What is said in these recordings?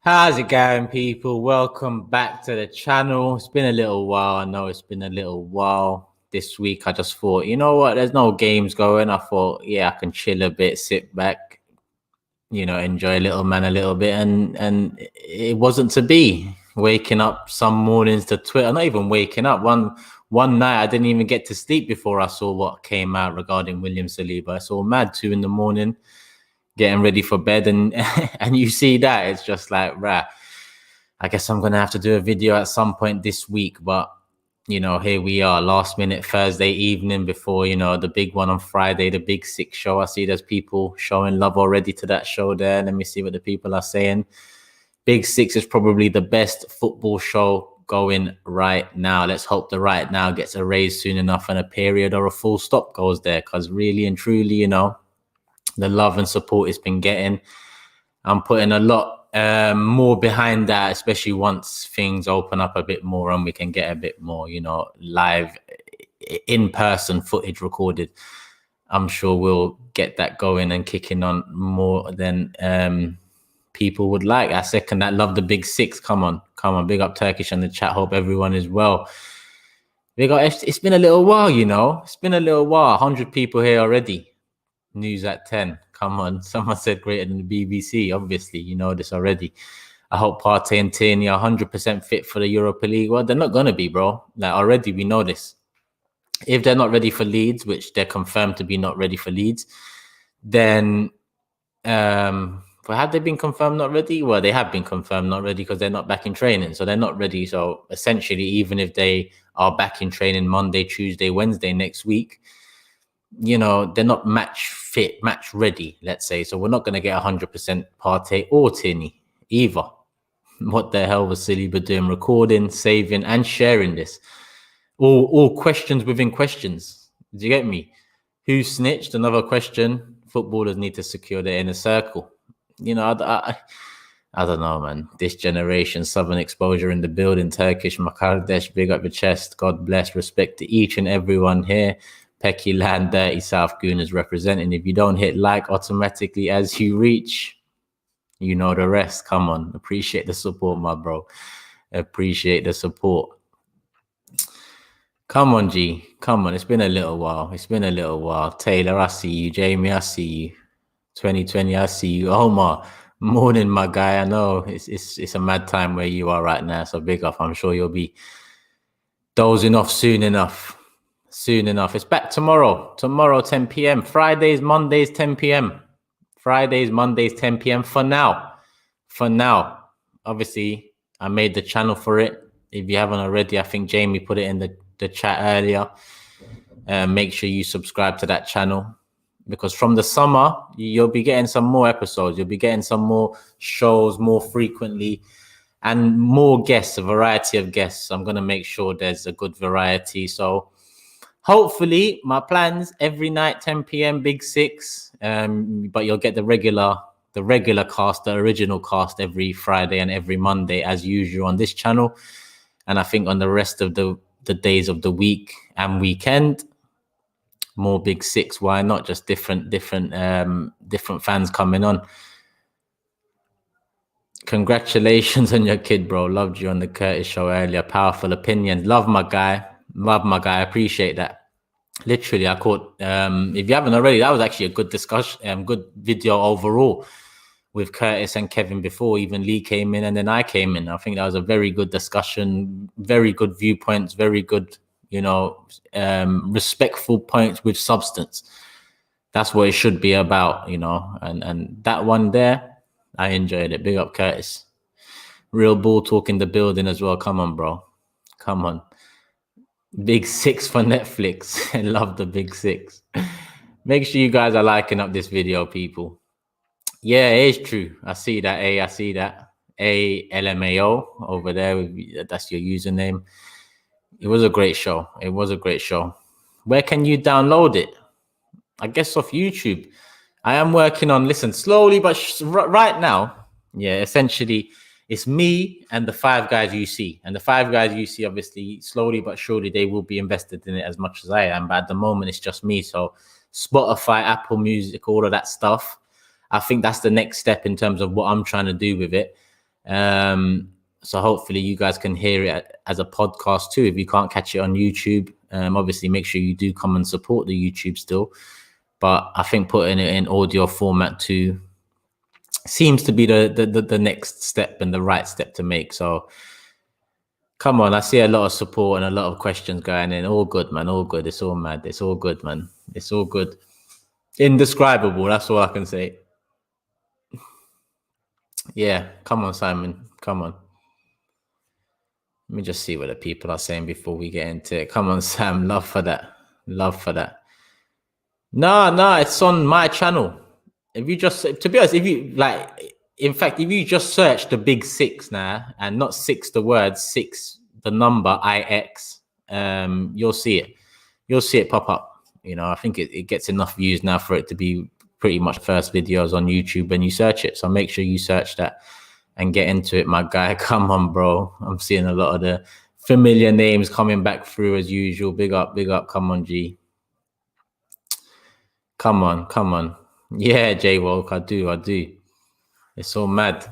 How's it going, people? Welcome back to the channel. It's been a little while. I know it's been a little while. This week, I just thought, you know what? There's no games going. I thought, yeah, I can chill a bit, sit back, enjoy little man a little bit. And it wasn't to be. Waking up some mornings to Twitter, not even waking up. One night, I didn't even get to sleep before I saw what came out regarding William Saliba. I saw mad 2 a.m. getting ready for bed, and and you see that, it's just like, rah, I guess I'm gonna have to do a video at some point this week. But here we are, last minute Thursday evening before the big one on Friday, the Big Six show. I see there's people showing love already to that show there. Let me see what the people are saying. Big Six is probably the best football show going right now. Let's hope the right now gets erased soon enough and a period or a full stop goes there, because really and truly, the love and support it's been getting, I'm putting a lot more behind that, especially once things open up a bit more and we can get a bit more, live in-person footage recorded. I'm sure we'll get that going and kicking on more than people would like. I second that. Love the Big Six. Come on. Big up Turkish in the chat. Hope everyone is well. It's been a little while, It's been a little while. 100 people here already. News at 10. Come on. Someone said greater than the BBC. Obviously, you know this already. I hope Partey and Tierney are 100% fit for the Europa League. Well, they're not going to be, bro. Like, already we know this. If they're not ready for Leeds, which they're confirmed to be not ready for Leeds, then have they been confirmed not ready? Well, they have been confirmed not ready because they're not back in training. So they're not ready. So essentially, even if they are back in training Monday, Tuesday, Wednesday next week, they're not match fit, match ready, let's say. So we're not going to get 100% Partey or Tierney either. What the hell was Saliba doing? Recording, saving, and sharing this. All questions within questions. Do you get me? Who snitched? Another question. Footballers need to secure their inner circle. I don't know, man. This generation, Southern exposure in the building. Turkish, Makardesh, big up your chest. God bless. Respect to each and everyone here. Pecky Land, Dirty South Gooners representing. If you don't hit like automatically as you reach, you know the rest. Come on. Appreciate the support, my bro. Appreciate the support. Come on, G. Come on. It's been a little while. Taylor, I see you. Jamie, I see you. 2020, I see you. Omar, morning, my guy. I know it's a mad time where you are right now. So big up. I'm sure you'll be dozing off soon enough. It's back tomorrow. 10 p.m. Fridays, Mondays, 10 p.m. For now. Obviously, I made the channel for it. If you haven't already, I think Jamie put it in the chat earlier. Make sure you subscribe to that channel, because from the summer, you'll be getting some more episodes. You'll be getting some more shows more frequently and more guests, a variety of guests. I'm going to make sure there's a good variety. So hopefully, my plans every night, 10 p.m, Big Six. But you'll get the regular cast, the original cast, every Friday and every Monday as usual on this channel. And I think on the rest of the days of the week and weekend, more Big Six. Why not? Just different fans coming on. Congratulations on your kid, bro. Loved you on the Curtis show earlier. Powerful opinions. Love my guy. Appreciate that. Literally, I caught, if you haven't already, that was actually a good discussion, good video overall with Curtis and Kevin before even Lee came in and then I came in. I think that was a very good discussion, very good viewpoints, very good, respectful points with substance. That's what it should be about, and that one there, I enjoyed it. Big up Curtis. Real ball talk in the building as well. Come on, bro. Come on. Big Six for Netflix. I love the Big Six. Make sure you guys are liking up this video, people. Yeah, it is true. I see that. I see that. LMAO over there. That's your username. It was a great show. Where can you download it? I guess off YouTube. I am working on, listen, slowly, but right now, yeah, essentially, it's me and the 5 guys you see. And the 5 guys you see, obviously, slowly but surely, they will be invested in it as much as I am. But at the moment, it's just me. So Spotify, Apple Music, all of that stuff. I think that's the next step in terms of what I'm trying to do with it. So hopefully you guys can hear it as a podcast too. If you can't catch it on YouTube, obviously make sure you do come and support the YouTube still. But I think putting it in audio format too seems to be the next step and the right step to make. So come on, I see a lot of support and a lot of questions going in. All good, man. All good. It's all mad. It's all good, man. It's all good. Indescribable. That's all I can say. Yeah. Come on, Simon. Come on. Let me just see what the people are saying before we get into it. Come on, Sam. Love for that. Love for that. No, it's on my channel. If you just, to be honest, if you like, in fact, if you just search the big six now, and not six the word, six the number IX, you'll see it. You'll see it pop up. You know, I think it gets enough views now for it to be pretty much first videos on YouTube when you search it. So make sure you search that and get into it, my guy. Come on, bro. I'm seeing a lot of the familiar names coming back through as usual. Big up. Come on, G. Come on. Yeah, J-Walk, I do. It's all mad.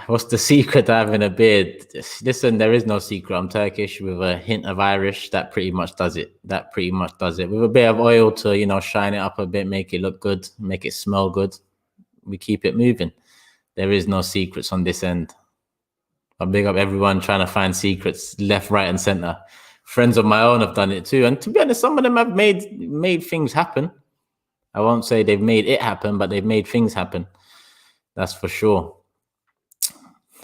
What's the secret to having a beard? Listen, there is no secret. I'm Turkish with a hint of Irish. That pretty much does it. With a bit of oil to, you know, shine it up a bit, make it look good, make it smell good. We keep it moving. There is no secrets on this end. I big up everyone trying to find secrets left, right, and center. Friends of my own have done it too. And to be honest, some of them have made things happen. I won't say they've made it happen, but they've made things happen. That's for sure.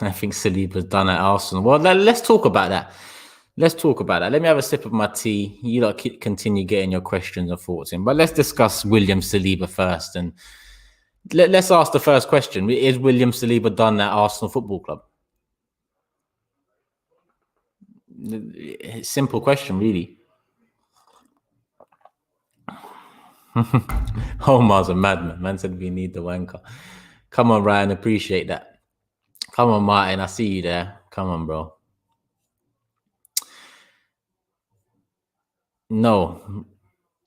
I think Saliba's done at Arsenal. Well, let's talk about that. Let me have a sip of my tea. You lot continue getting your questions and thoughts in. But let's discuss William Saliba first. And let's ask the first question. Is William Saliba done at Arsenal Football Club? Simple question, really. Omar's a madman. Man said we need the wanker. Come on, Ryan. Appreciate that. Come on, Martin. I see you there. Come on, bro. No,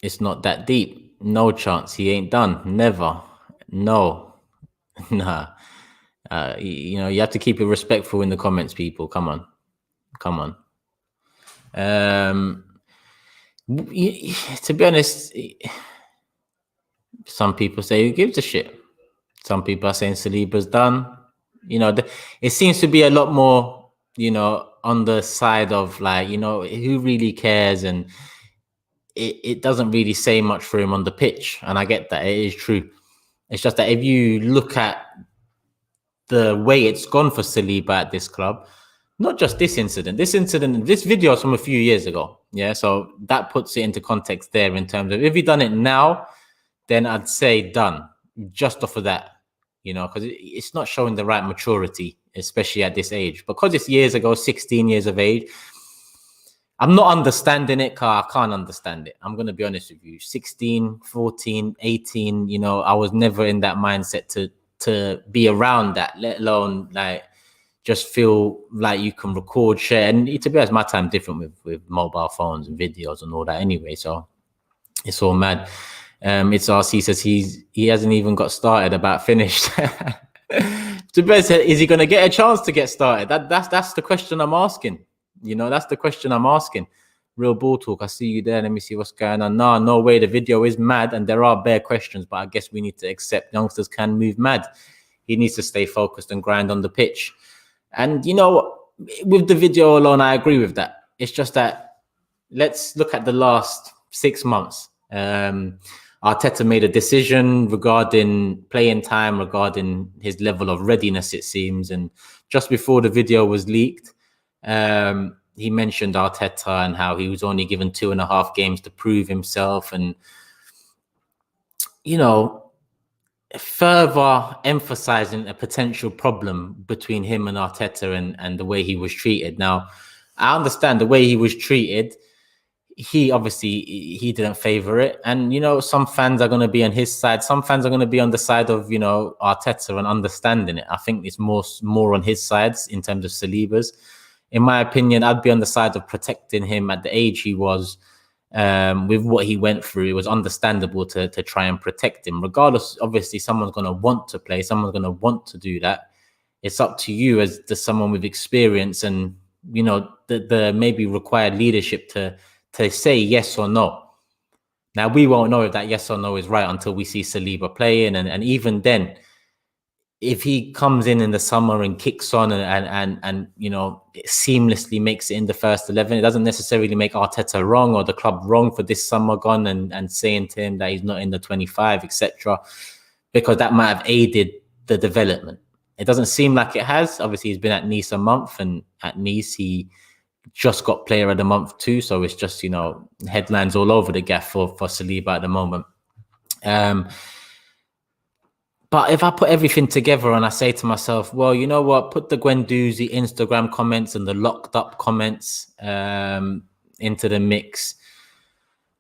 it's not that deep. No chance. He ain't done. Never. No. Nah. You know, you have to keep it respectful in the comments, people. Come on. To be honest, some people say who gives a shit. Some people are saying Saliba's done. You know, it seems to be a lot more, you know, on the side of like, you know, who really cares, and it doesn't really say much for him on the pitch. And I get that. It is true. It's just that if you look at the way it's gone for Saliba at this club, not just this incident, this video is from a few years ago. Yeah. So that puts it into context there in terms of if he done it now, then I'd say done just off of that, you know, because it's not showing the right maturity, especially at this age. Because it's years ago, 16 years of age, I'm not understanding it, because I can't understand it. I'm going to be honest with you. 16, 14, 18, you know, I was never in that mindset to be around that, let alone like just feel like you can record, share. And to be honest, my time different with mobile phones and videos and all that anyway. So it's all mad. It's RC says he hasn't even got started, about finished. To be honest, is he going to get a chance to get started? That's the question I'm asking. You know, that's the question I'm asking. Real ball talk. I see you there. Let me see what's going on. No way. The video is mad and there are bare questions, but I guess we need to accept youngsters can move mad. He needs to stay focused and grind on the pitch. And, you know, with the video alone, I agree with that. It's just that let's look at the last 6 months. Arteta made a decision regarding playing time, regarding his level of readiness, it seems. And just before the video was leaked, he mentioned Arteta and how he was only given 2.5 games to prove himself. And, you know, further emphasizing a potential problem between him and Arteta and the way he was treated. Now, I understand the way he was treated. He didn't favor it. And, you know, some fans are going to be on his side. Some fans are going to be on the side of, you know, Arteta and understanding it. I think it's more on his sides in terms of Saliba's. In my opinion, I'd be on the side of protecting him at the age he was. With what he went through, it was understandable to try and protect him. Regardless, obviously, someone's going to want to play. Someone's going to want to do that. it's up to you as someone with experience and, you know, the maybe required leadership to say yes or no. Now, we won't know if that yes or no is right until we see Saliba playing. And even then, if he comes in the summer and kicks on and you know, it seamlessly makes it in the first 11, it doesn't necessarily make Arteta wrong or the club wrong for this summer gone and saying to him that he's not in the 25, etc., because that might have aided the development. It doesn't seem like it has. Obviously, he's been at Nice a month, and at Nice, he just got player of the month too. So it's just, you know, headlines all over the gaff for Saliba at the moment. But if I put everything together and I say to myself, well, you know what, put the Guendouzi Instagram comments and the locked up comments into the mix.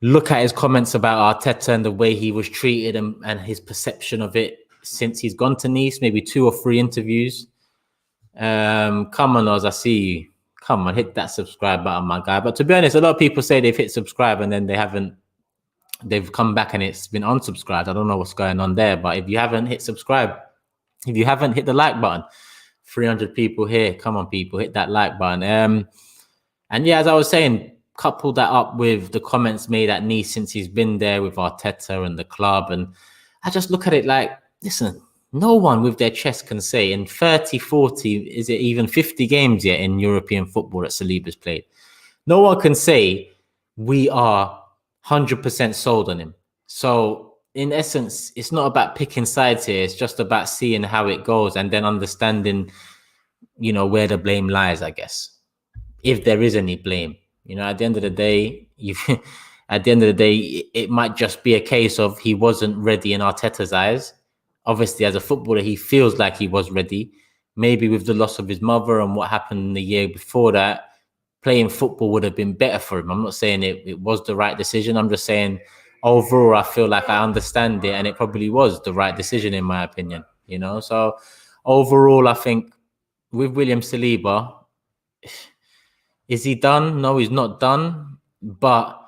Look at his comments about Arteta and the way he was treated and his perception of it since he's gone to Nice, maybe 2 or 3 interviews. Come on, Oz, I see you. Come on, hit that subscribe button, my guy. But to be honest, a lot of people say they've hit subscribe and then they've come back and it's been unsubscribed. I don't know what's going on there. But if you haven't hit subscribe, if you haven't hit the like button, 300 people here. Come on, people, hit that like button. And yeah, as I was saying, couple that up with the comments made at Nice since he's been there with Arteta and the club. And I just look at it like, listen, no one with their chest can say in 30, 40, is it even 50 games yet in European football that Saliba's played? No one can say we are 100% sold on him. So in essence, it's not about picking sides here. It's just about seeing how it goes and then understanding, you know, where the blame lies, I guess, if there is any blame. You know, at the end of the day, it might just be a case of he wasn't ready in Arteta's eyes. Obviously, as a footballer, he feels like he was ready. Maybe with the loss of his mother and what happened the year before that, playing football would have been better for him. I'm not saying it was the right decision. I'm just saying overall, I feel like I understand it and it probably was the right decision in my opinion, you know? So overall, I think with William Saliba, is he done? No, he's not done, but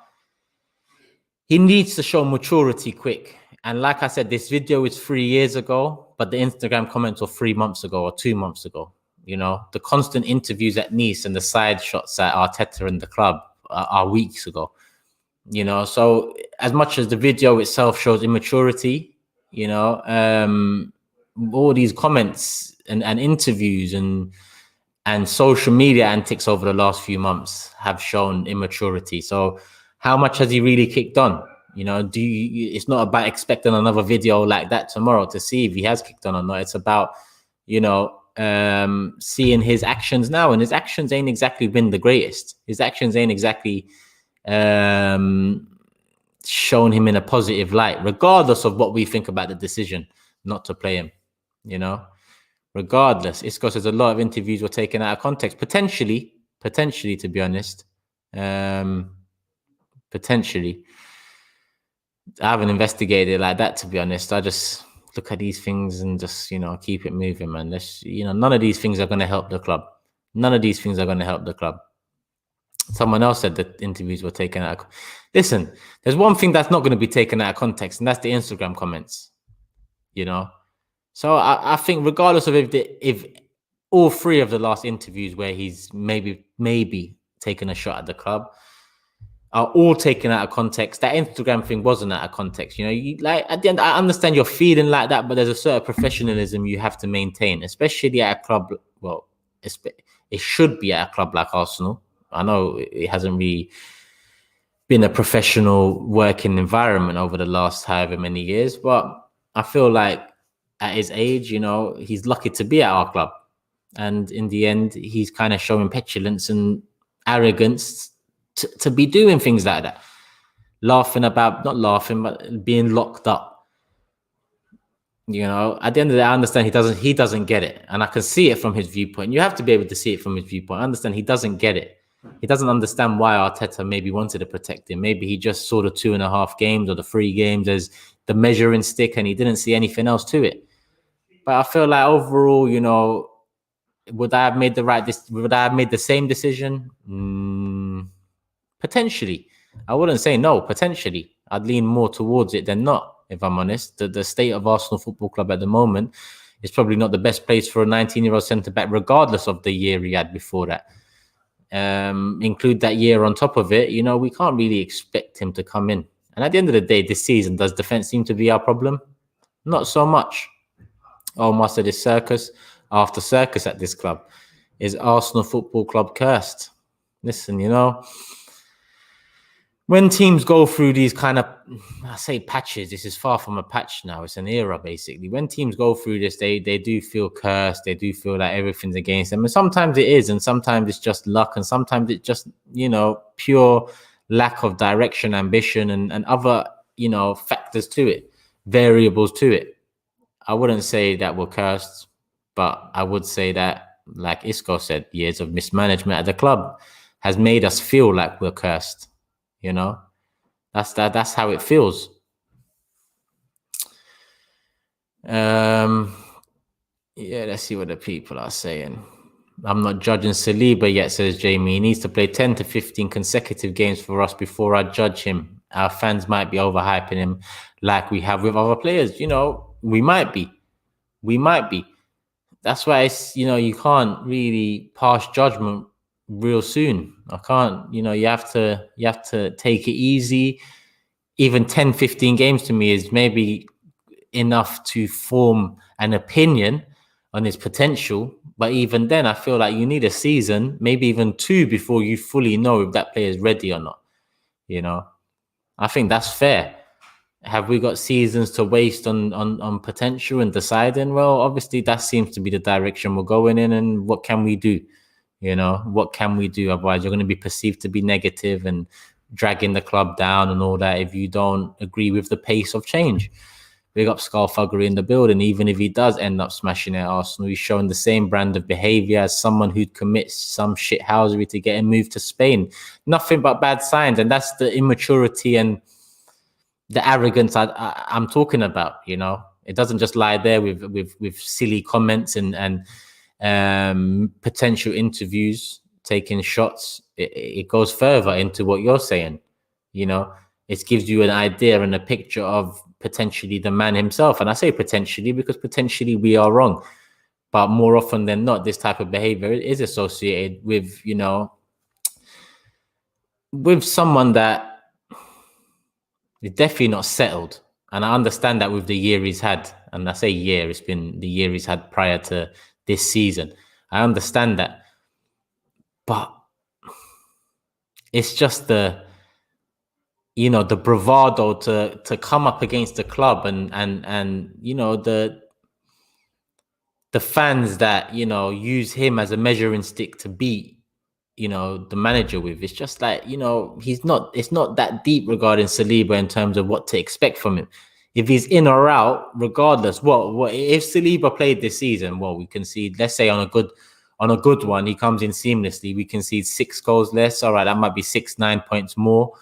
he needs to show maturity quick. And like I said, this video is 3 years ago, but the Instagram comments were 3 months ago or 2 months ago. You know, the constant interviews at Nice and the side shots at Arteta and the club are weeks ago. You know, so as much as the video itself shows immaturity, you know, all these comments and interviews and social media antics over the last few months have shown immaturity. So how much has he really kicked on? You know, it's not about expecting another video like that tomorrow to see if he has kicked on or not. It's about, you know, seeing his actions now, and his actions ain't exactly been the greatest. His actions ain't exactly shown him in a positive light, regardless of what we think about the decision not to play him, you know. Regardless, it's because there's a lot of interviews were taken out of context, potentially, to be honest. Potentially. I haven't investigated it like that, to be honest. I just look at these things and just, you know, keep it moving, man. You know, none of these things are going to help the club. None of these things are going to help the club. Someone else said that interviews were taken out of... Listen, there's one thing that's not going to be taken out of context, and that's the Instagram comments, you know. So I think regardless of if all 3 of the last interviews where he's maybe taken a shot at the club are all taken out of context, that Instagram thing wasn't out of context. You know, like at the end, I understand you're feeling like that, but there's a certain professionalism you have to maintain, especially at a club. Well, it should be at a club like Arsenal. I know it hasn't really been a professional working environment over the last however many years, but I feel like at his age, you know, he's lucky to be at our club. And in the end, he's kind of showing petulance and arrogance to be doing things like that. Not laughing, but being locked up. You know, at the end of the day, I understand he doesn't get it. And I can see it from his viewpoint. You have to be able to see it from his viewpoint. I understand he doesn't get it. He doesn't understand why Arteta maybe wanted to protect him. Maybe he just saw the 2.5 games or the 3 games as the measuring stick and he didn't see anything else to it. But I feel like overall, you know, would I have made the same decision? Potentially. I wouldn't say no, potentially. I'd lean more towards it than not, if I'm honest. The state of Arsenal Football Club at the moment It's probably not the best place for a 19-year-old centre-back, regardless of the year he had before that. Include that year on top of it, we can't really expect him to come in. And at the end of the day, this season, does defence seem to be our problem? Not so much. Almost at this circus after circus at this club. Is Arsenal Football Club cursed? Listen, when teams go through these kind of, I say patches, this is far from a patch now. It's an era, basically. When teams go through this, they do feel cursed. They do feel like everything's against them. And sometimes it is, and sometimes it's just luck, and sometimes it's just, pure lack of direction, ambition, and other, factors to it, variables to it. I wouldn't say that we're cursed, but I would say that, like Isco said, years of mismanagement at the club has made us feel like we're cursed. That's how it feels. Let's see what the people are saying. I'm not judging Saliba yet, says Jamie. He needs to play 10 to 15 consecutive games for us before I judge him. Our fans might be overhyping him like we have with other players. We might be. That's why you can't really pass judgment real soon. I can't, you have to take it easy. Even 10, 15 games to me is maybe enough to form an opinion on his potential. But even then, I feel like you need a season, maybe even 2, before you fully know if that player is ready or not. I think that's fair. Have we got seasons to waste on potential and deciding? Well, obviously that seems to be the direction we're going in. And what can we do? What can we do? Otherwise, you're going to be perceived to be negative and dragging the club down and all that if you don't agree with the pace of change. Big up Skullfuggery in the building. Even if he does end up smashing at Arsenal, he's showing the same brand of behaviour as someone who'd commit some shithousery to get him moved to Spain. Nothing but bad signs. And that's the immaturity and the arrogance I'm talking about. It doesn't just lie there with silly comments and potential interviews, taking shots. It goes further into what you're saying. It gives you an idea and a picture of potentially the man himself. And I say potentially because potentially we are wrong. But more often than not, this type of behavior is associated with, with someone that is definitely not settled. And I understand that with the year he's had. And I say year, it's been the year he's had prior to this season. I understand that. But it's just the bravado to come up against the club and the fans that, use him as a measuring stick to beat, the manager with. It's just like, it's not that deep regarding Saliba in terms of what to expect from him. If he's in or out, regardless, what if Saliba played this season? Well, we concede, let's say on a good one, he comes in seamlessly, we concede 6 goals less. All right, that might be 6-9 points more,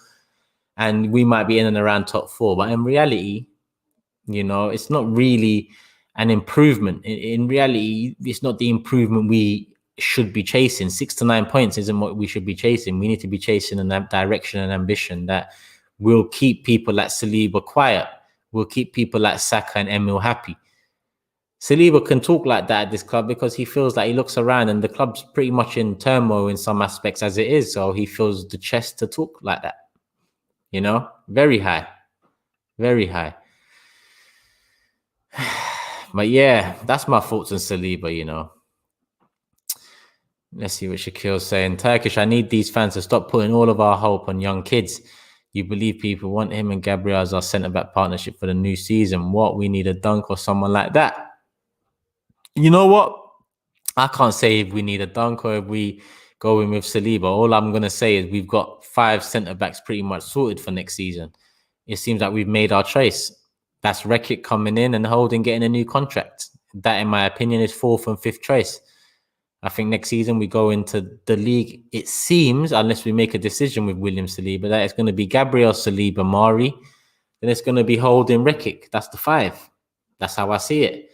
and we might be in and around top 4. But in reality, it's not really an improvement. In reality, it's not the improvement we should be chasing. 6 to 9 points isn't what we should be chasing. We need to be chasing in that direction and ambition that will keep people like Saliba quiet, will keep people like Saka and Emil happy. Saliba can talk like that at this club because he feels like he looks around and the club's pretty much in turmoil in some aspects as it is. So he feels the chest to talk like that. Very high. Very high. But yeah, that's my thoughts on Saliba, Let's see what Shakil's saying. Turkish, I need these fans to stop putting all of our hope on young kids. You believe people want him and Gabriel as our centre-back partnership for the new season. What? We need a Dunk or someone like that. You know what? I can't say if we need a Dunk or if we go in with Saliba. All I'm going to say is we've got 5 centre-backs pretty much sorted for next season. It seems like we've made our choice. That's Rekik coming in and Holding getting a new contract. That, in my opinion, is 4th and 5th choice. I think next season we go into the league, it seems, unless we make a decision with William Saliba, that it's going to be Gabriel Saliba, Mari. Then it's going to be Holding Rekik. That's the 5. That's how I see it.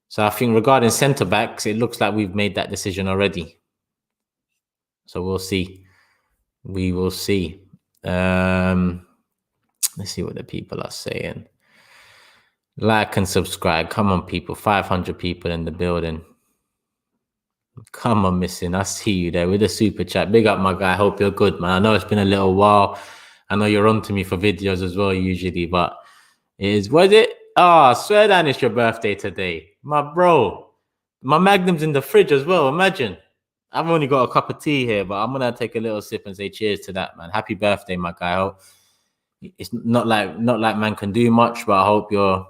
So I think regarding centre-backs, it looks like we've made that decision already. So we'll see. We will see. Let's see what the people are saying. Like and subscribe. Come on, people. 500 people in the building. Come on, Missing. I see you there with a super chat. Big up, my guy. Hope you're good, man. I know it's been a little while. I know you're on to me for videos as well, usually, but was it? Ah, swear down it's your birthday today. My bro. My Magnum's in the fridge as well. Imagine. I've only got a cup of tea here, but I'm gonna take a little sip and say cheers to that, man. Happy birthday, my guy. I hope it's not like man can do much, but I hope you're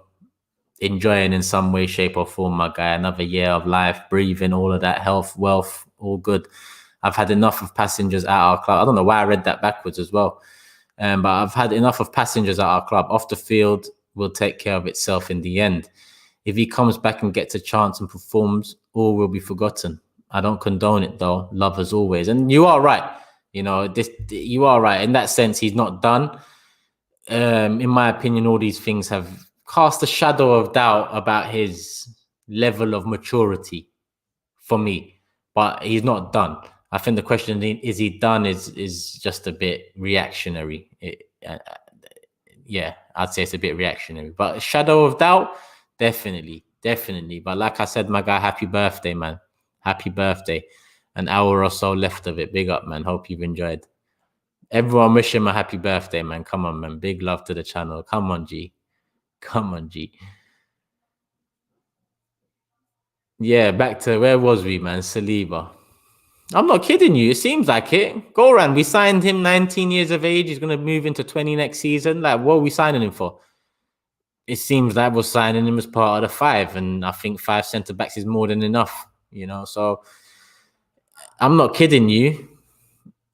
enjoying in some way, shape, or form, my guy. Another year of life, breathing, all of that, health, wealth, all good. I've had enough of passengers at our club. I don't know why I read that backwards as well. But I've had enough of passengers at our club. Off the field will take care of itself in the end. If he comes back and gets a chance and performs, all will be forgotten. I don't condone it though. Love as always. And you are right. You know, you are right. In that sense, he's not done. In my opinion, all these things have cast a shadow of doubt about his level of maturity for me. But he's not done. I think the question is he done is just a bit reactionary. Yeah, I'd say it's a bit reactionary. But a shadow of doubt, definitely. But like I said, my guy, happy birthday, man. Happy birthday. An hour or so left of it. Big up, man. Hope you've enjoyed. Everyone wish him a happy birthday, man. Come on, man. Big love to the channel. Come on, G. Come on, G. Yeah, back to where was we, man? Saliba. I'm not kidding you. It seems like it. Goran, we signed him 19 years of age. He's going to move into 20 next season. Like, what are we signing him for? It seems like we're signing him as part of the 5. And I think 5 centre-backs is more than enough, you know? So I'm not kidding you.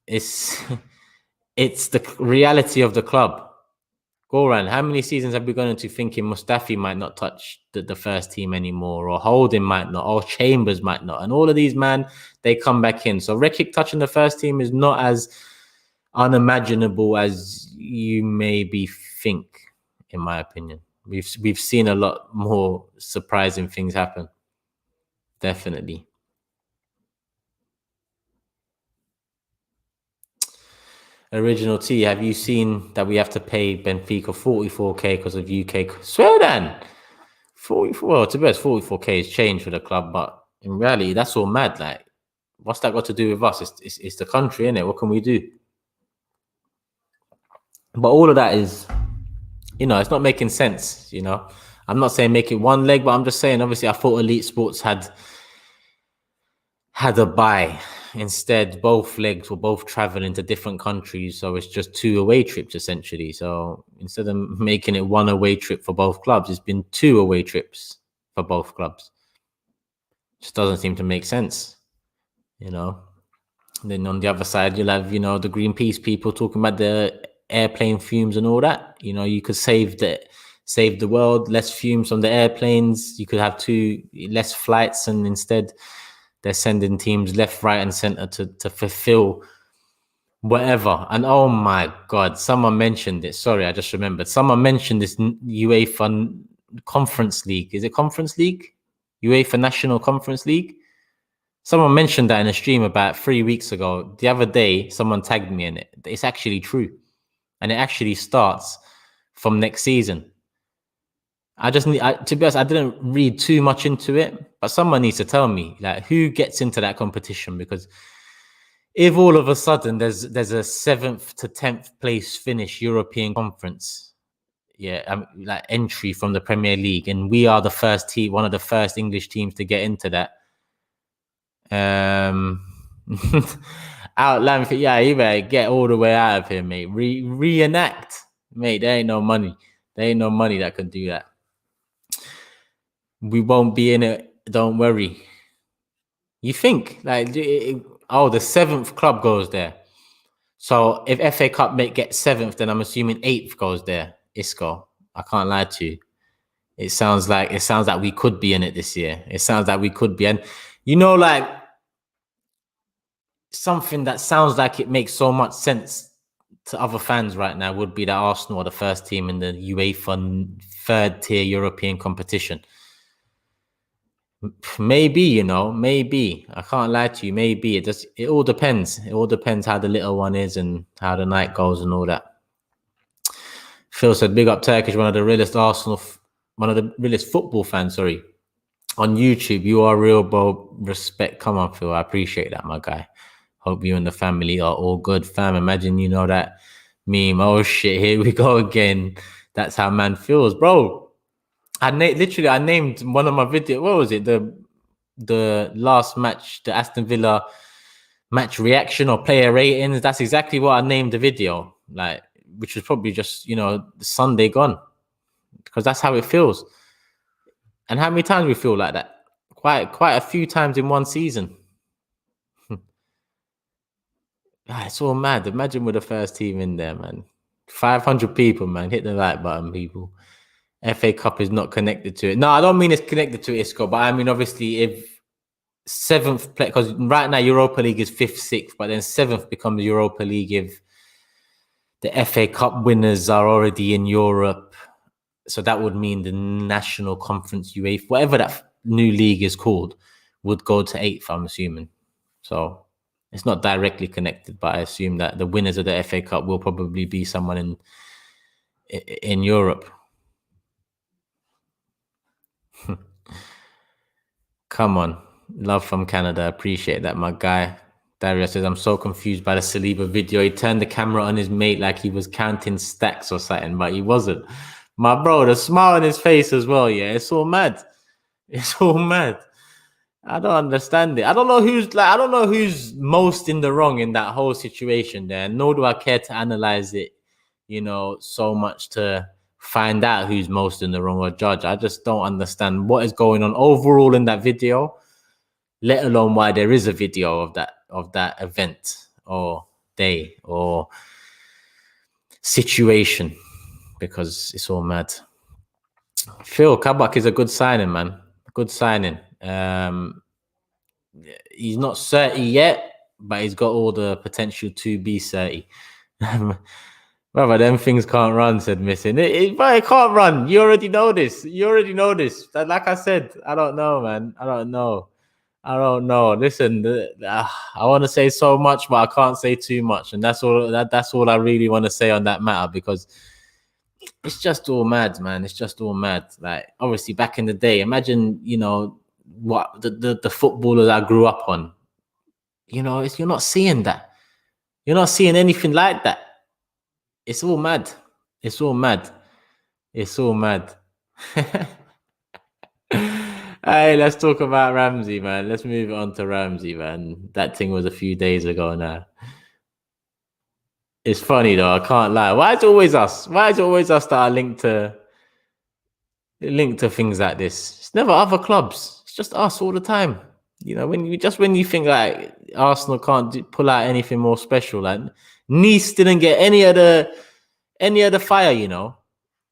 It's the reality of the club. Goran, how many seasons have we gone into thinking Mustafi might not touch the first team anymore, or Holding might not, or Chambers might not? And all of these, man, they come back in. So Rekic touching the first team is not as unimaginable as you maybe think, in my opinion. We've seen a lot more surprising things happen. Definitely. Original T, have you seen that we have to pay Benfica 44k because of UK? Swear then. 44, well, to be honest, 44k is change for the club, but in reality, that's all mad. Like, what's that got to do with us? It's the country, innit? What can we do? But all of that is, you know, it's not making sense, you know. I'm not saying make it one leg, but I'm just saying, obviously, I thought Elite Sports had a bye. Instead, both legs were both traveling to different countries, so it's just 2 away trips essentially. So instead of making it 1 away trip for both clubs, it's been 2 away trips for both clubs. Just doesn't seem to make sense, you know. And then on the other side, you'll have, you know, the Greenpeace people talking about the airplane fumes and all that. You know, you could save the world, less fumes from the airplanes. You could have less flights, and instead they're sending teams left, right, and center to fulfill whatever. And oh my God, someone mentioned this. Sorry, I just remembered. Someone mentioned this UEFA Conference League. Is it Conference League? UEFA National Conference League? Someone mentioned that in a stream about 3 weeks ago. The other day, someone tagged me in it. It's actually true. And it actually starts from next season. To be honest, I didn't read too much into it, but someone needs to tell me, like, who gets into that competition? Because if all of a sudden there's a 7th to 10th place finish European Conference, like entry from the Premier League, and we are the first team, one of the first English teams to get into that. Outland, yeah, you better get all the way out of here, mate. Reenact, mate. There ain't no money. There ain't no money that could do that. We won't be in it. Don't worry. You think like, the 7th club goes there. So if FA Cup gets 7th, then I'm assuming 8th goes there. Isco, I can't lie to you. It sounds like we could be in it this year. It sounds like we could be, and you know, like, something that sounds like it makes so much sense to other fans right now would be that Arsenal are the first team in the UEFA 3rd tier European competition. Maybe, you know, maybe. I can't lie to you. Maybe it all depends. It all depends how the little one is and how the night goes and all that. Phil said, big up Turkish, one of the realest Arsenal one of the realest football fans, sorry, on YouTube. You are real, bro. Respect. Come on, Phil. I appreciate that, my guy. Hope you and the family are all good, fam. Imagine you know that meme. Oh shit, here we go again. That's how man feels, bro. I named one of my videos. What was it? The last match, the Aston Villa match reaction or player ratings. That's exactly what I named the video. Like, which was probably just the Sunday gone, because that's how it feels. And how many times we feel like that? Quite a few times in one season. It's all mad. Imagine with the first team in there, man. 500 people, man. Hit the like button, people. FA Cup is not connected to it. No, I don't mean it's connected to Isco, but I mean, obviously, if seventh play, because right now Europa League is 5th, 6th, but then 7th becomes Europa League if the FA Cup winners are already in Europe. So that would mean the National Conference UEFA, whatever that new league is called, would go to 8th, I'm assuming. So it's not directly connected, but I assume that the winners of the FA Cup will probably be someone in Europe. Come on. Love from Canada. Appreciate that, my guy. Dario says, I'm so confused by the Saliba video. He turned the camera on his mate like he was counting stacks or something, but he wasn't. My bro, the smile on his face as well, yeah. It's all mad. It's all mad. I don't understand it. I don't know who's most in the wrong in that whole situation there. Nor do I care to analyze it, so much to find out who's most in the wrong or judge. I just don't understand what is going on overall in that video, let alone why there is a video of that event or day or situation, because it's all mad. Phil Kabak is a good signing, man. Good signing. He's not 30 yet, but he's got all the potential to be 30. Brother, them things can't run, said Missing. It can't run. You already know this. Like I said, I don't know, man. I don't know. Listen, I want to say so much, but I can't say too much. And that's all I really want to say on that matter, because it's just all mad, man. It's just all mad. Like, obviously, back in the day, imagine, what the footballers I grew up on. You're not seeing that. You're not seeing anything like that. It's all mad. It's all mad. It's all mad. Hey, let's talk about Ramsey, man. Let's move on to Ramsey, man. That thing was a few days ago now. It's funny though, I can't lie. Why is it always us? Why is it always us that are linked to things like this? It's never other clubs. It's just us all the time. When you think like Arsenal can't pull out anything more special, like Nice didn't get any other fire,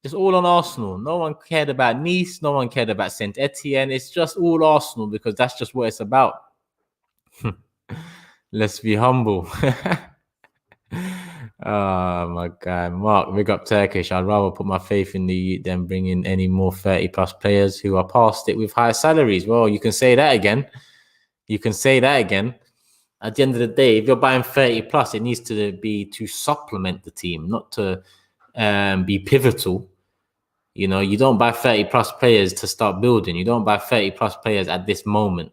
Just all on Arsenal. No one cared about Nice. No one cared about Saint Etienne. It's just all Arsenal because that's just what it's about. Let's be humble. Oh my God, Mark, big up Turkish. I'd rather put my faith in the youth than bring in any more 30 plus players who are past it with higher salaries. Well, you can say that again. At the end of the day, if you're buying 30 plus, it needs to be to supplement the team, not to be pivotal. You don't buy 30 plus players to start building. You don't buy 30 plus players at this moment.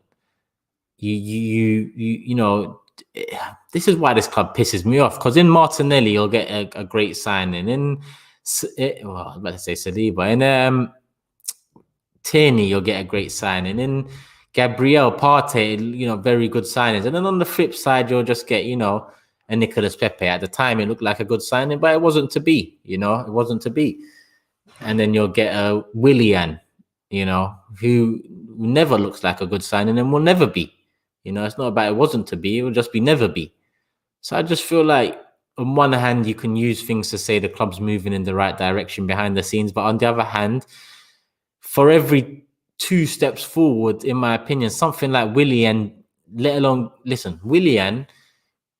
This is why this club pisses me off, because in Martinelli you'll get a great signing. I was about to say Saliba. In Tierney you'll get a great signing. In Gabriel, Partey, very good signings. And then on the flip side you'll just get a Nicolas Pepe. At the time it looked like a good signing, but it wasn't to be. It wasn't to be. And then you'll get a Willian, who never looks like a good signing and will never be. It's not about it wasn't to be, it will just be never be. So I just feel like on one hand, you can use things to say the club's moving in the right direction behind the scenes. But on the other hand, for every 2 steps forward, in my opinion, something like Willian, Willian,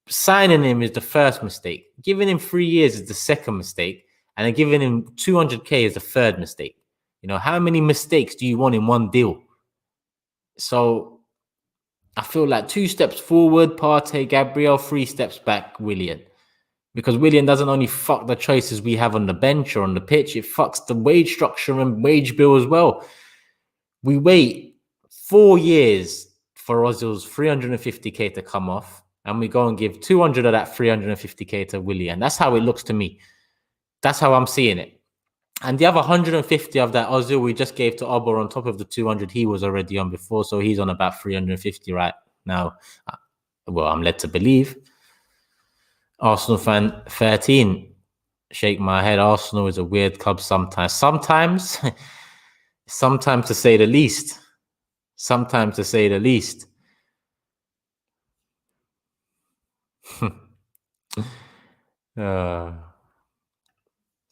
signing him is the first mistake. Giving him 3 years is the second mistake. And then giving him 200K is the third mistake. How many mistakes do you want in one deal? So I feel like 2 steps forward, Partey, Gabriel, 3 steps back, Willian. Because Willian doesn't only fuck the choices we have on the bench or on the pitch, it fucks the wage structure and wage bill as well. We wait 4 years for Ozil's 350k to come off, and we go and give 200 of that 350k to Willian. That's how it looks to me. That's how I'm seeing it. And the other 150 of that Ozil we just gave to Obo on top of the 200 he was already on before, so he's on about 350 right now. Well, I'm led to believe. Arsenal fan 13. Shake my head. Arsenal is a weird club sometimes. Sometimes to say the least. Sometimes to say the least.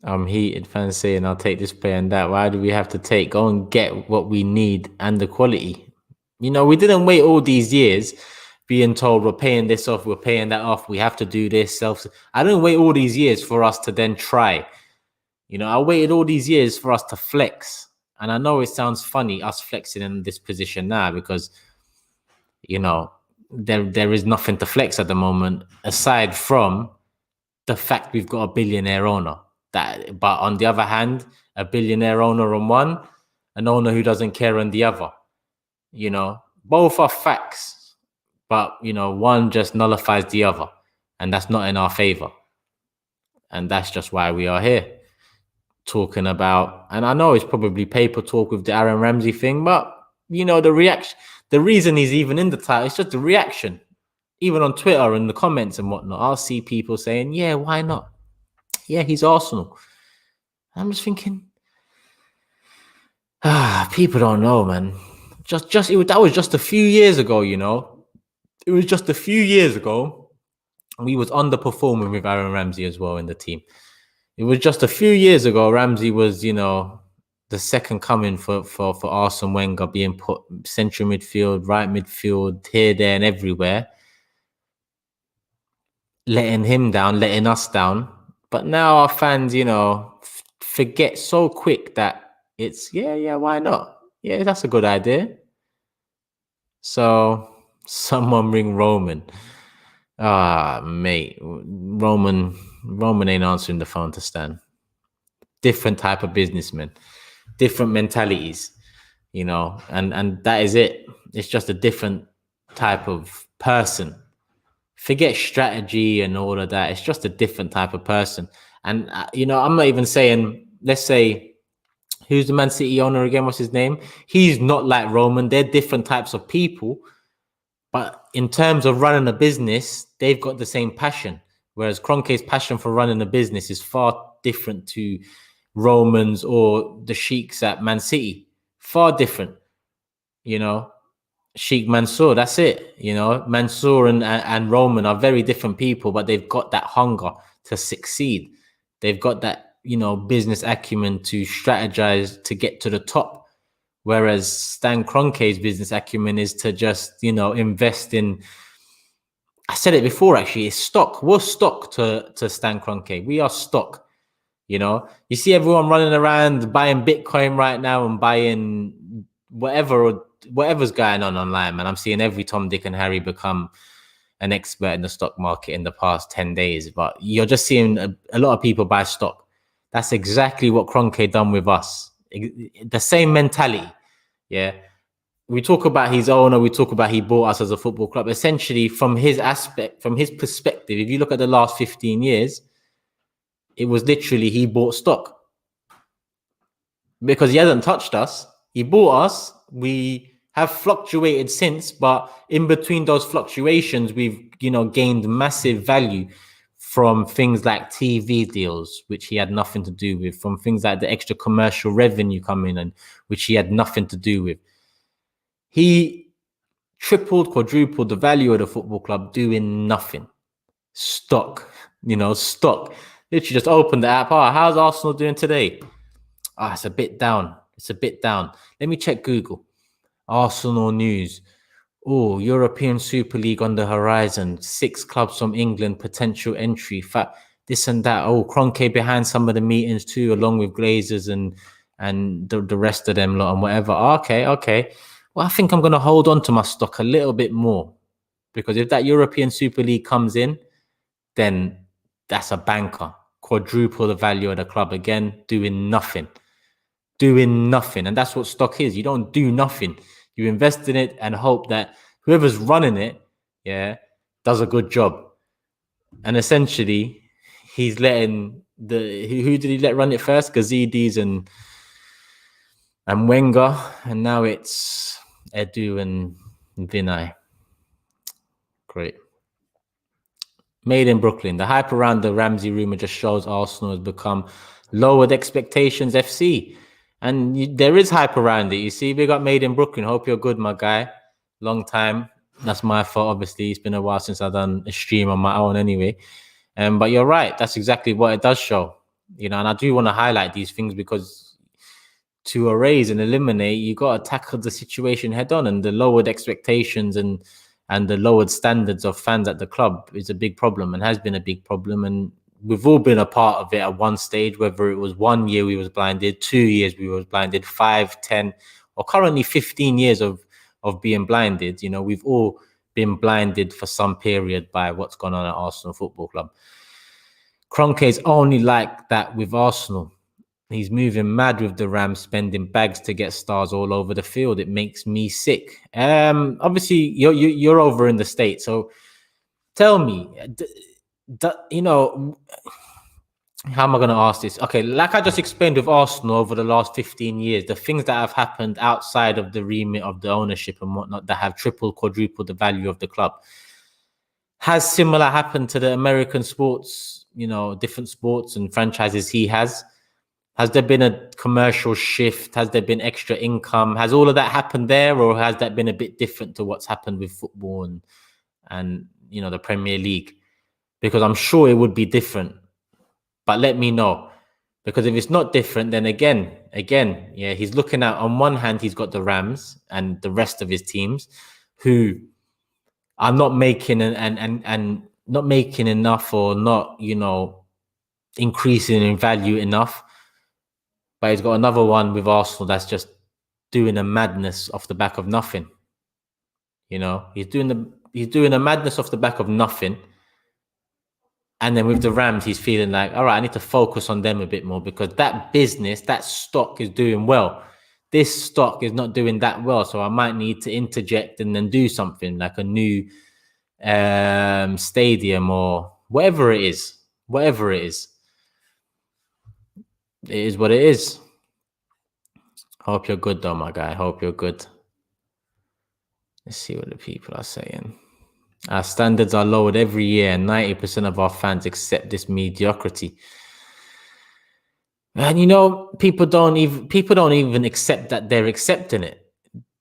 I'm heated. Fans saying I'll take this player and that. Why do we have to take? Go and get what we need and the quality. You know, we didn't wait all these years being told we're paying this off, we're paying that off, we have to do this. I didn't wait all these years for us to then try. You know, I waited all these years for us to flex. And I know it sounds funny, us flexing in this position now, because, you know, there is nothing to flex at the moment, aside from the fact we've got a billionaire owner. But on the other hand, a billionaire owner on one, an owner who doesn't care on the other. You know, both are facts. But, you know, one just nullifies the other. And that's not in our favor. And that's just why we are here talking about, and I know it's probably paper talk with the Aaron Ramsey thing, but, you know, the reaction, the reason he's even in the title, it's just the reaction. Even on Twitter and the comments and whatnot, I'll see people saying, yeah, why not? Yeah, he's Arsenal. I'm just thinking, people don't know, man. That was just a few years ago, you know. It was just a few years ago. We was underperforming with Aaron Ramsey as well in the team. It was just a few years ago. Ramsey was, you know, the second coming for Arsene Wenger, being put central midfield, right midfield, here, there, and everywhere. Letting him down, letting us down. But now our fans, you know, forget so quick that it's, yeah, why not? Yeah, that's a good idea. So someone ring Roman. Mate, Roman ain't answering the phone to Stan. Different type of businessman, different mentalities, you know, and that is it. It's just a different type of person. Forget strategy and all of that. It's just a different type of person. And, you know, I'm not even saying, let's say, who's the Man City owner again? What's his name? He's not like Roman. They're different types of people. But in terms of running a business, they've got the same passion. Whereas Kroenke's passion for running a business is far different to Roman's or the Sheikhs at Man City. Far different, you know. Sheikh Mansour, that's it. You know, Mansour and Roman are very different people, but they've got that hunger to succeed. They've got that, you know, business acumen to strategize to get to the top. Whereas Stan Kroenke's business acumen is to just, you know, invest in, I said it before, actually, it's stock. We're stock to Stan Kroenke. We are stock, you know. You see everyone running around buying Bitcoin right now and buying whatever's going on online, man. I'm seeing every Tom, Dick and Harry become an expert in the stock market in the past 10 days. But you're just seeing a lot of people buy stock. That's exactly what Kroenke done with us. The same mentality, yeah. We talk about his owner, we talk about he bought us as a football club. Essentially, from his aspect, from his perspective, if you look at the last 15 years, it was literally he bought stock. Because he hasn't touched us. He bought us. We have fluctuated since, but in between those fluctuations, we've, you know, gained massive value from things like TV deals, which he had nothing to do with, from things like the extra commercial revenue coming in, which he had nothing to do with. He tripled, quadrupled the value of the football club doing nothing. Stock, you know, stock. Literally just opened the app. How's Arsenal doing today? It's a bit down. It's a bit down. Let me check Google. Arsenal news. Oh, European Super League on the horizon. 6 clubs from England, potential entry. This and that. Oh, Kroenke behind some of the meetings too, along with Glazers and the rest of them lot and whatever. Okay. Well, I think I'm going to hold on to my stock a little bit more. Because if that European Super League comes in, then that's a banker. Quadruple the value of the club. Again, doing nothing. Doing nothing. And that's what stock is. You don't do nothing. You invest in it and hope that whoever's running it, does a good job. And essentially, he's letting who did he let run it first? Gazidis and Wenger, and now it's Edu and Vinay. Great. Made in Brooklyn. The hype around the Ramsey rumor just shows Arsenal has become lowered expectations FC. And there is hype around it. You see, we got Made in Brooklyn. Hope you're good, my guy. Long time. That's my fault, obviously. It's been a while since I've done a stream on my own anyway. But you're right. That's exactly what it does show. And I do want to highlight these things because to erase and eliminate, you got to tackle the situation head on, and the lowered expectations and the lowered standards of fans at the club is a big problem and has been a big problem. And we've all been a part of it at one stage, whether it was 1 year we was blinded, 2 years we was blinded, 5, 10, or currently 15 years of being blinded. We've all been blinded for some period by what's gone on at Arsenal Football Club. Kroenke is only like that with Arsenal. He's moving mad with the Rams, spending bags to get stars all over the field. It makes me sick. Obviously, you're over in the States, so tell me, how am I going to ask this? Okay, like I just explained with Arsenal over the last 15 years, the things that have happened outside of the remit of the ownership and whatnot that have tripled, quadrupled the value of the club. Has similar happened to the American sports, different sports and franchises he has? Has there been a commercial shift? Has there been extra income? Has all of that happened there, or has that been a bit different to what's happened with football and the Premier League? Because I'm sure it would be different. But let me know. Because if it's not different, then again, he's looking at, on one hand, he's got the Rams and the rest of his teams who are not making and not making enough, or not, increasing in value enough. But he's got another one with Arsenal that's just doing a madness off the back of nothing. He's doing a madness off the back of nothing. And then with the Rams, he's feeling like, all right, I need to focus on them a bit more, because that business, that stock is doing well. This stock is not doing that well. So I might need to interject and then do something like a new stadium or whatever it is. Whatever it is. It is what it is. Hope you're good, though, my guy. Hope you're good. Let's see what the people are saying. Our standards are lowered every year, and 90% of our fans accept this mediocrity. And people don't even accept that they're accepting it.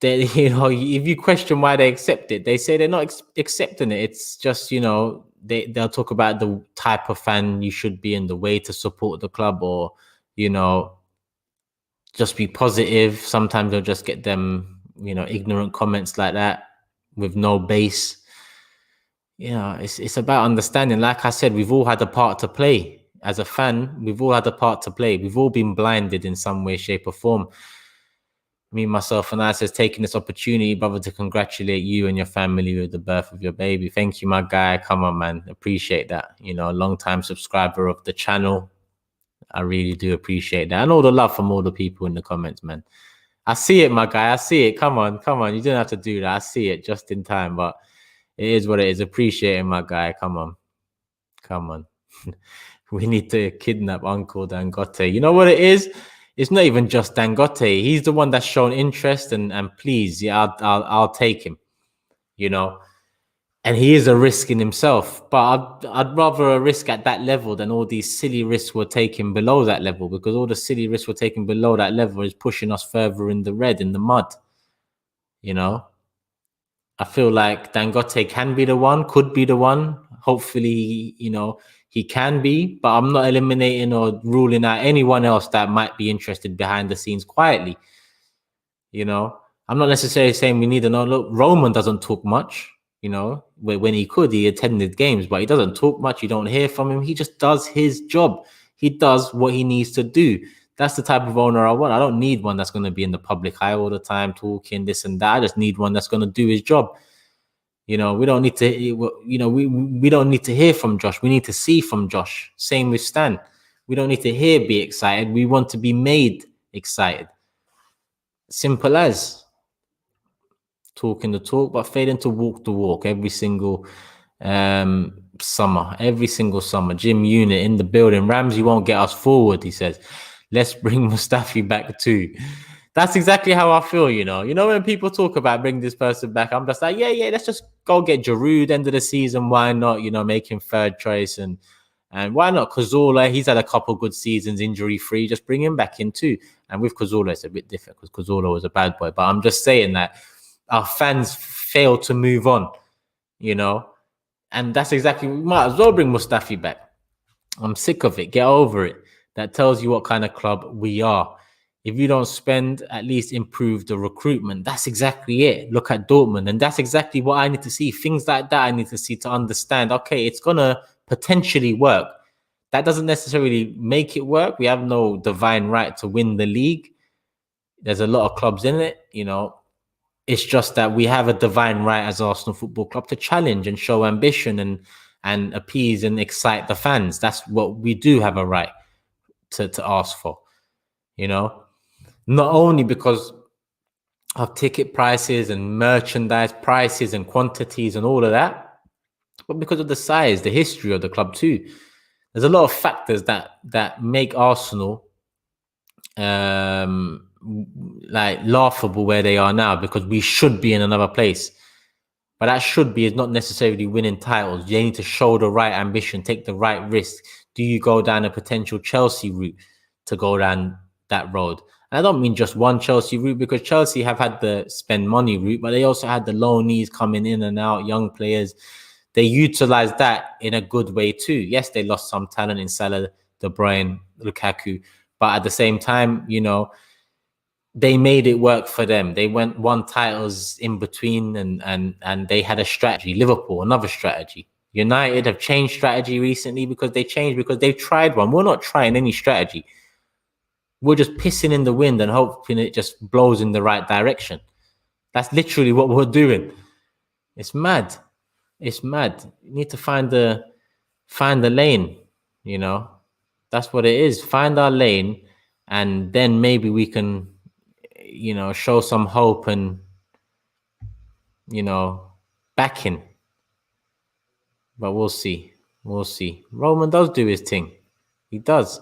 If you question why they accept it, they say they're not accepting it. It's just, they'll talk about the type of fan you should be and the way to support the club, or, just be positive. Sometimes they'll just get them, ignorant comments like that with no base. It's about understanding. Like I said, we've all had a part to play. As a fan, we've all had a part to play. We've all been blinded in some way, shape, or form. Me, myself, and I says taking this opportunity, brother, to congratulate you and your family with the birth of your baby. Thank you, my guy. Come on, man. Appreciate that. A long-time subscriber of the channel. I really do appreciate that. And all the love from all the people in the comments, man. I see it, my guy. I see it. Come on. You didn't have to do that. I see it just in time, but it is what it is. Appreciate it, my guy. Come on. We need to kidnap Uncle Dangote. You know what it is? It's not even just Dangote. He's the one that's shown interest, and please, I'll take him. And he is a risk in himself. But I'd rather a risk at that level than all these silly risks we're taking below that level, because all the silly risks we're taking below that level is pushing us further in the red, in the mud. I feel like Dangote can be the one, could be the one. Hopefully, he can be, but I'm not eliminating or ruling out anyone else that might be interested behind the scenes quietly. I'm not necessarily saying we need another. Look, Roman doesn't talk much, when he could, he attended games, but he doesn't talk much. You don't hear from him. He just does his job. He does what he needs to do. That's the type of owner I want. I don't need one that's going to be in the public eye all the time, talking this and that. I just need one that's going to do his job. You know, we don't need to. You know, we don't need to hear from Josh. We need to see from Josh. Same with Stan. We don't need to hear be excited. We want to be made excited. Simple as talking the talk, but failing to walk the walk every single summer. Every single summer. Jim Unit in the building. Ramsey won't get us forward, he says. Let's bring Mustafi back too. That's exactly how I feel, you know. You know, when people talk about bring this person back, I'm just like, yeah, let's just go get Giroud end of the season. Why not? You know, make him third choice and why not Cazorla? He's had a couple good seasons injury free. Just bring him back in too. And with Cazorla, it's a bit different because Cazorla was a bad boy. But I'm just saying that our fans fail to move on, you know, and that's exactly, we might as well bring Mustafi back. I'm sick of it. Get over it. That tells you what kind of club we are. If you don't spend, at least improve the recruitment. That's exactly it. Look at Dortmund. And that's exactly what I need to see. Things like that I need to see to understand, okay, it's going to potentially work. That doesn't necessarily make it work. We have no divine right to win the league. There's a lot of clubs in it, you know. It's just that we have a divine right as Arsenal Football Club to challenge and show ambition and appease and excite the fans. That's what we do have a right to ask for, you know. Not only because of ticket prices and merchandise prices and quantities and all of that, but because of the size, the history of the club too. There's a lot of factors that make Arsenal like laughable where they are now, because we should be in another place. But that should be is not necessarily winning titles. You need to show the right ambition, take the right risk. Do you go down a potential Chelsea route to go down that road? And I don't mean just one Chelsea route, because Chelsea have had the spend money route, but they also had the loanees coming in and out, young players. They utilized that in a good way too. Yes, they lost some talent in Salah, De Bruyne, Lukaku, but at the same time, you know, they made it work for them. They won titles in between, and they had a strategy. Liverpool, another strategy. United have changed strategy recently because they've tried one. We're not trying any strategy. We're just pissing in the wind and hoping it just blows in the right direction. That's literally what we're doing. It's mad. It's mad. You need to find the lane, you know. That's what it is. Find our lane, and then maybe we can, you know, show some hope and, you know, backing. But we'll see. We'll see. Roman does do his thing. He does.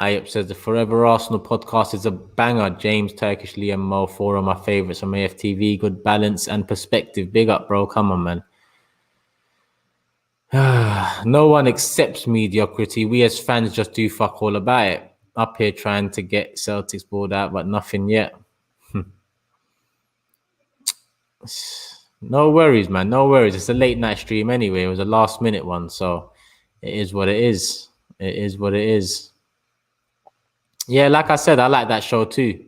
Ayup says the Forever Arsenal podcast is a banger. James, Turkish, Liam, Mo, four of my favorites from AFTV. Good balance and perspective. Big up, bro. Come on, man. No one accepts mediocrity. We as fans just do fuck all about it. Up here trying to get Celtics balled out, but nothing yet. No worries, man. No worries. It's a late night stream anyway. It was a last minute one, so it is what it is. It is what it is. Yeah, like I said, I like that show too.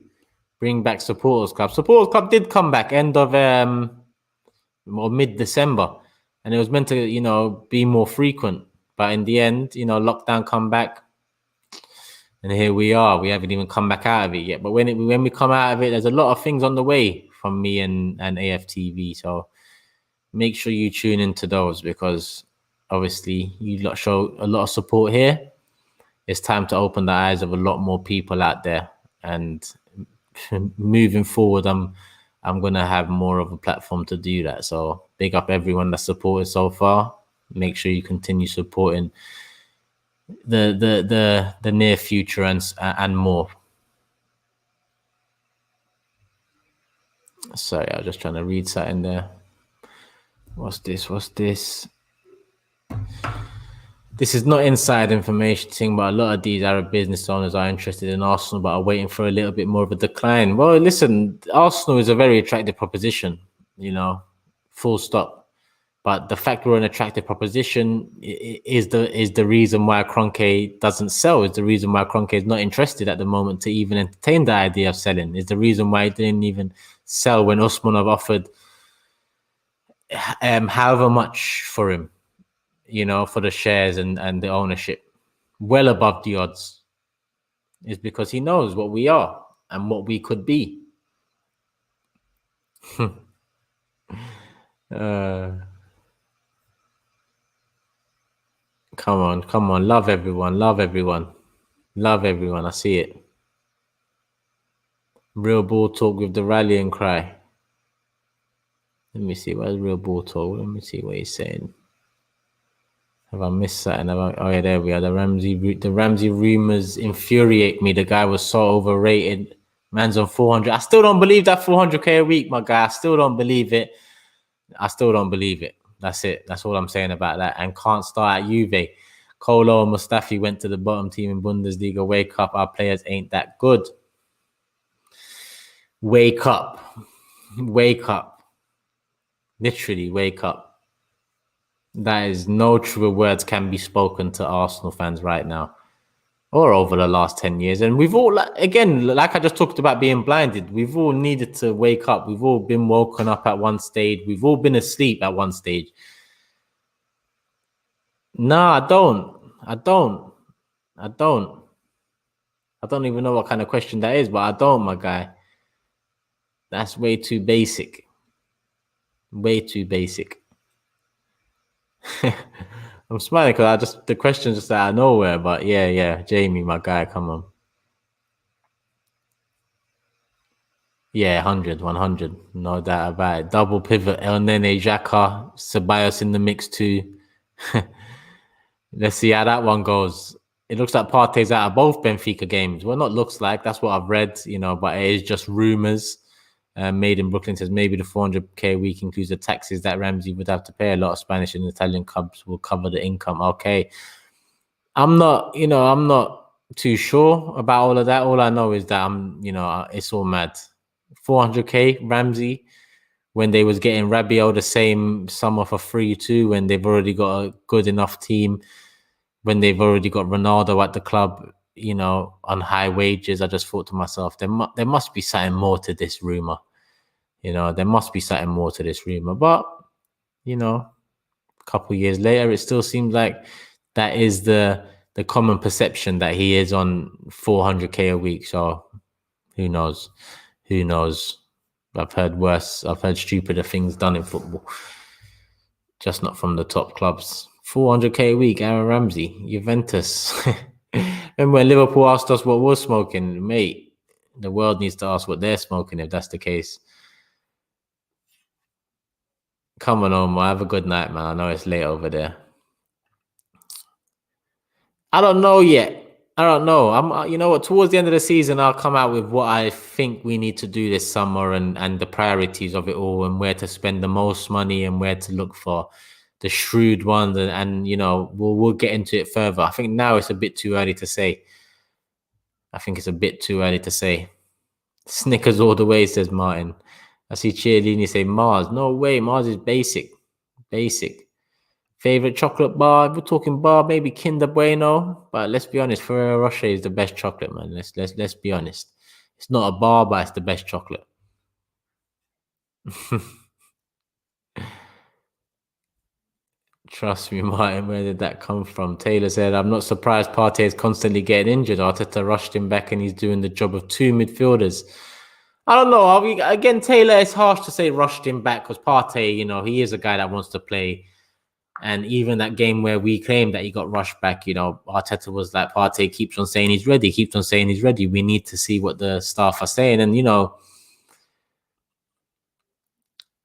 Bring back Supporters Club. Supporters Club did come back end of or mid-December, and it was meant to, you know, be more frequent. But in the end, you know, lockdown come back, and here we are. We haven't even come back out of it yet. But when we come out of it, there's a lot of things on the way from me and AFTV. So make sure you tune into those, because obviously you lot show a lot of support here. It's time to open the eyes of a lot more people out there, and moving forward, I'm gonna have more of a platform to do that. So big up everyone that's supported so far. Make sure you continue supporting the near future and more. Sorry, I was just trying to read something there. What's this? This is not inside information thing, but a lot of these Arab business owners are interested in Arsenal, but are waiting for a little bit more of a decline. Well, listen, Arsenal is a very attractive proposition, you know, full stop. But the fact we're an attractive proposition is the reason why Kroenke doesn't sell. Is the reason why Kroenke is not interested at the moment to even entertain the idea of selling. Is the reason why he didn't even sell when Usmanov offered however much for him, you know, for the shares and the ownership, well above the odds, is because he knows what we are and what we could be. uh, come on. Love everyone. Love everyone. Love everyone. I see it. Real ball talk with the rallying cry. Let me see. Where's real ball talk? Let me see what he's saying. Have I missed that? Oh yeah, there we are. The Ramsey rumors infuriate me. The guy was so overrated. Man's on 400. I still don't believe that 400k a week, my guy. I still don't believe it. I still don't believe it. That's it. That's all I'm saying about that. And can't start at Juve. Kolo and Mustafi went to the bottom team in Bundesliga. Wake up. Our players ain't that good. Wake up. Wake up. Literally, wake up. That is no truer words can be spoken to Arsenal fans right now or over the last 10 years. And we've all, again, like I just talked about being blinded, we've all needed to wake up. We've all been woken up at one stage. We've all been asleep at one stage. No, I don't. I don't. I don't. I don't even know what kind of question that is, but I don't, my guy. That's way too basic. Way too basic. I'm smiling because the question just out of nowhere, but yeah, Jamie, my guy, come on. Yeah, 100, no doubt about it. Double pivot, El Nene, Xhaka, Ceballos in the mix too. Let's see how that one goes. It looks like Partey's out of both Benfica games. Well, not looks like, that's what I've read, but it is just rumours. Made in Brooklyn says maybe the 400k a week includes the taxes that Ramsey would have to pay. A lot of Spanish and Italian clubs will cover the income. Okay. I'm not too sure about all of that. All I know is that it's all mad. 400k Ramsey when they was getting Rabiot the same summer for free too, when they've already got a good enough team, when they've already got Ronaldo at the club, on high wages. I just thought to myself, there must be something more to this rumor. There must be something more to this rumor. But, a couple years later, it still seems like that is the common perception that he is on 400k a week. So who knows? Who knows? I've heard worse. I've heard stupider things done in football. Just not from the top clubs. 400k a week, Aaron Ramsey, Juventus. Remember when Liverpool asked us what we're smoking? Mate, the world needs to ask what they're smoking if that's the case. Come on, Omar. Have a good night, man. I know it's late over there. I don't know yet. I don't know. You know what? Towards the end of the season, I'll come out with what I think we need to do this summer and the priorities of it all and where to spend the most money and where to look for the shrewd ones. And we'll get into it further. I think now it's a bit too early to say. Snickers all the way, says Martin. I see Chiellini say Mars. No way. Mars is basic. Basic. Favorite chocolate bar? If we're talking bar, maybe Kinder Bueno. But let's be honest, Ferrero Rocher is the best chocolate, man. Let's be honest. It's not a bar, but it's the best chocolate. Trust me, Martin. Where did that come from? Taylor said, "I'm not surprised Partey is constantly getting injured. Arteta rushed him back, and he's doing the job of two midfielders." I don't know. Again, Taylor, it's harsh to say rushed him back because Partey, he is a guy that wants to play. And even that game where we claimed that he got rushed back, Arteta was like, Partey keeps on saying he's ready, We need to see what the staff are saying. And,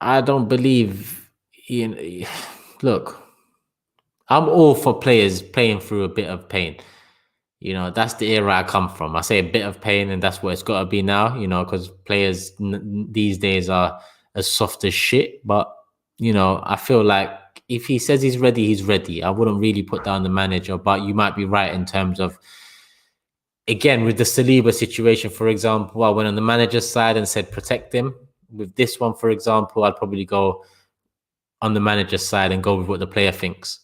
I don't believe, look, I'm all for players playing through a bit of pain. That's the era I come from. I say a bit of pain, and that's what it's got to be now, because players these days are as soft as shit. But, I feel like if he says he's ready, he's ready. I wouldn't really put down the manager, but you might be right in terms of, again, with the Saliba situation, for example, I went on the manager's side and said protect him. With this one, for example, I'd probably go on the manager's side and go with what the player thinks.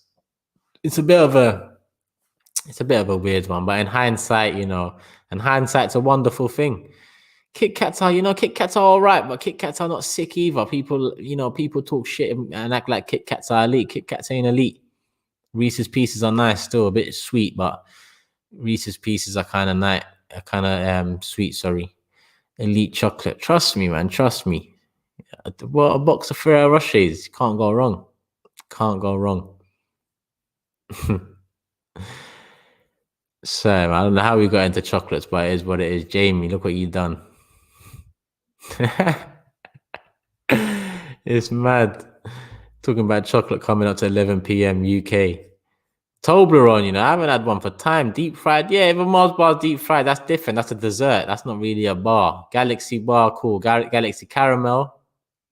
It's a bit of a weird one, but in hindsight, hindsight's a wonderful thing. Kit Kats are all right, but Kit Kats are not sick either. People talk shit and act like Kit Kats are elite. Kit Kats ain't elite. Reese's Pieces are nice, still a bit sweet, but Reese's Pieces are kind of nice, kind of sweet. Sorry, elite chocolate. Trust me, man. Trust me. Well, a box of Ferrero Rochers. Can't go wrong. Can't go wrong. Sam, I don't know how we got into chocolates, but it is what it is. Jamie, look what you done. It's mad. Talking about chocolate coming up to 11 p.m. UK. Toblerone, I haven't had one for time. Deep fried, yeah, even Mars bar deep fried, that's different. That's a dessert. That's not really a bar. Galaxy bar, cool. Galaxy caramel,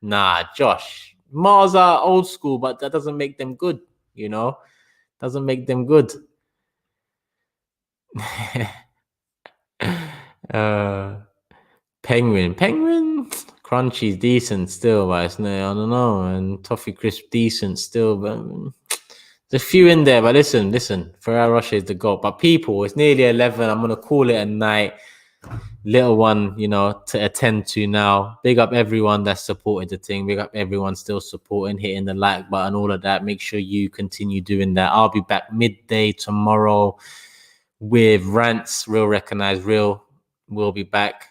nah. Josh, Mars are old school, but that doesn't make them good. Doesn't make them good. Penguin, Crunchy's decent still, but it's no, I don't know. And Toffee Crisp decent still, but. There's a few in there, but listen. Ferrero Rocher is the GOAT. But people, it's nearly 11. I'm going to call it a night. Little one, to attend to now. Big up everyone that's supported the thing. Big up everyone still supporting, hitting the like button, all of that. Make sure you continue doing that. I'll be back midday tomorrow with Rants. Real Recognize Real. We'll be back.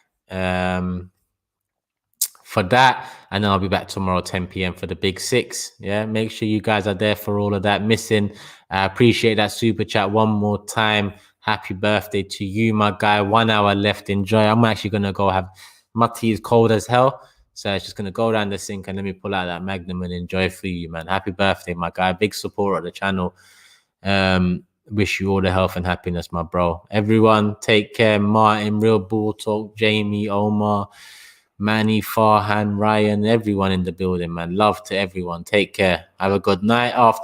For that, and then I'll be back tomorrow 10 p.m. for the Big Six. Yeah, make sure you guys are there for all of that. Missing, I appreciate that super chat one more time. Happy birthday to you, my guy. 1 hour left. Enjoy. I'm actually gonna go have my tea is cold as hell, so it's just gonna go down the sink and let me pull out that Magnum and enjoy for you, man. Happy birthday, my guy. Big supporter of the channel. Wish you all the health and happiness, my bro. Everyone, take care. Martin, Real Bull Talk, Jamie, Omar, Manny, Farhan, Ryan, everyone in the building, man. Love to everyone. Take care. Have a good night. After